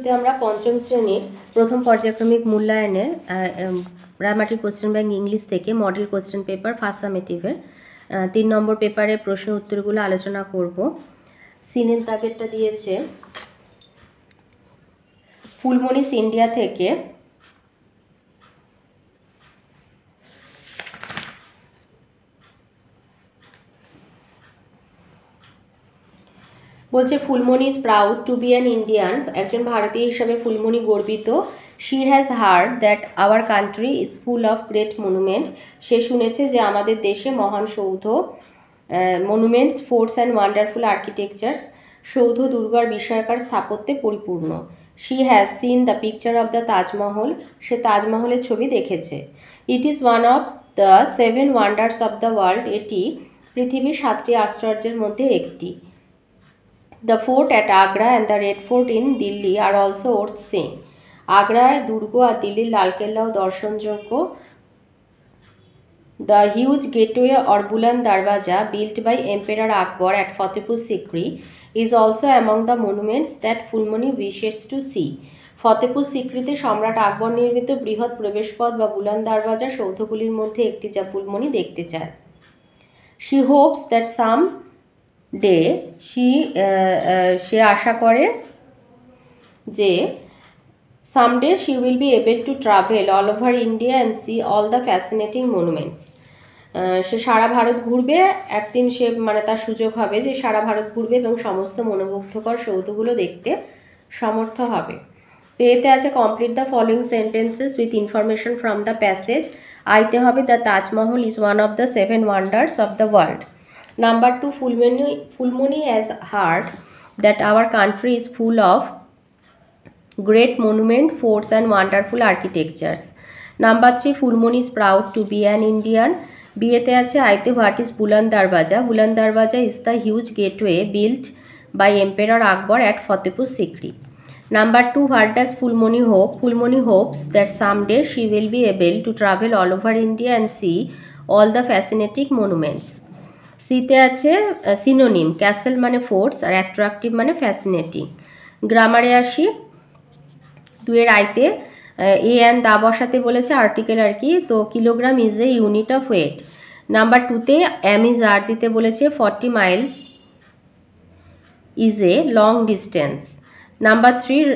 ভিডিওতে আমরা পঞ্চম শ্রেণীর প্রথম পর্যায়ক্রমিক মূল্যায়নের গ্রামাটিক কোশ্চেন ব্যাংক ইংলিশ থেকে মডেল কোশ্চেন পেপার ফার্স্ট সামেটিভের 3 নম্বর পেপারের প্রশ্ন উত্তরগুলো আলোচনা করব। সিনের দাগেরটা দিয়েছে ফুলমণিস ইন্ডিয়া থেকে। বলছে Phulmoni is proud to be an Indian, একজন ভারতীয় হিসাবে ফুলমণি গর্বিত। She has heard that our country is full of great monument, সে শুনেছে যে আমাদের দেশে মহান সৌধ monuments, forts and wonderful architectures, সৌধ দুর্গার বিস্ময়কর স্থাপত্যে পরিপূর্ণ। She has seen the picture of the Taj Mahal, সে তাজমহলের ছবি দেখেছে। It is one of the 7 wonders of the world, এটি পৃথিবীর 7টি আশ্চর্যের মধ্যে একটি। The fort at Agra and the Red Fort in Delhi are also worth seeing. আগ্রায় দুর্গ আর দিল্লির লালকেল্লাও দর্শনযোগ্য। The huge gateway or Buland Darwaja built by Emperor Akbar at Fatehpur Sikri is also among the monuments that Fulmani wishes to see. Fatehpur সিক্রিতে সম্রাট আকবর নির্মিত বৃহৎ প্রবেশপথ বা বুলান দারওয়াজা সৌধগুলির মধ্যে একটি, যা ফুলমণি দেখতে চায়। She hopes that some day সে আশা করে যে someday she will be able to travel all over India and see all the fascinating monuments. সে সারা ভারত ঘুরবে, একদিন সে তার সুযোগ হবে যে সারা ভারত ঘুরবে এবং সমস্ত মনোমুগ্ধকর সৌধগুলো দেখতে সমর্থ হবে। তো এতে আছে complete the following sentences with information from the passage. আইতে হবে the Taj Mahal is one of the 7 wonders of the world. Number 2, Fulmani has heard that our country is full of great monument, forts and wonderful architectures. Number 3, Fulmani is proud to be an Indian. বিয়েতে আছে আইতে what is Buland Darwaza. Buland Darwaza is the huge gateway built by Emperor Akbar at Fatehpur Sikri. Number 2, what does Fulmani hope? Fulmani hopes that someday she will be able to travel all over India and see all the fascinating monuments. সিতে আছে synonym, castle মানে forts আর attractive মানে fascinating. গ্রামারে আসি, 2 আইতে এ and দা বসাতে বলেছে, article আর কি, তো kilogram is a unit of weight. Number 2তে এম ইজ আর দিতে বলেছে, 40 miles is a long distance. Number 3,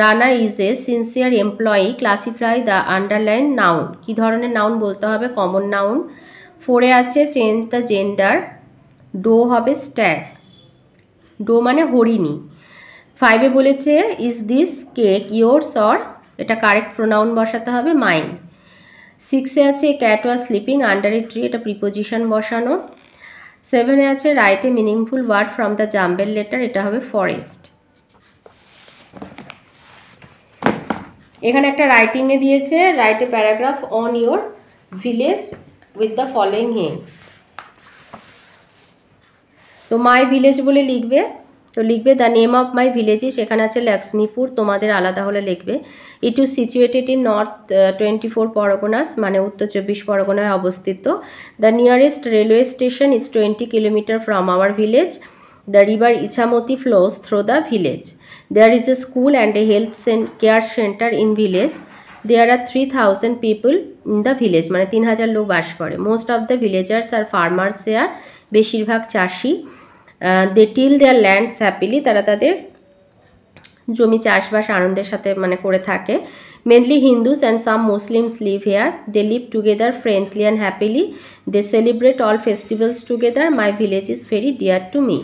Rana is a sincere employee, classify the underline noun, কী ধরনের নাউন বলতে হবে, কমন নাউন। 4 আছে চেঞ্জ দ্য জেন্ডার, ডো হবে stag, doe মানে হরিণী। 5 বলেছে is this cake yours or, এটা কারেক্ট প্রোনাউন বসাতে হবে মাইন। 6 আছে cat was sleeping under a tree, এটা প্রিপোজিশন বসানো। 7 আছে write a meaningful word from the jumble letter, এটা হবে ফরেস্ট। এখানে একটা রাইটিংয়ে দিয়েছে, write a paragraph on your village with the following hints. তো মাই ভিলেজ বলে লিখবে, তো লিখবে দ্য নেম অফ মাই ভিলেজে, সেখানে আছে লক্ষ্মীপুর, তোমাদের আলাদা হলে লিখবে। It is situated in north 24 Parganas, মানে উত্তর 24 পরগনায় অবস্থিত। The nearest railway station is 20 kilometre from our village. The river Ichamati flows through the village. There is a school and a health care centre in village. There are 3000 people in the village, মানে 3000 লোক বাস করে। Most of the villagers are farmers here, বেশিরভাগ চাষি। They till their lands happily, তারা তাদের জমি চাষবাস আনন্দের সাথে করে থাকে। Mainly Hindus and some Muslims live here. They live together friendly and happily. They celebrate all festivals together. My village is very dear to me.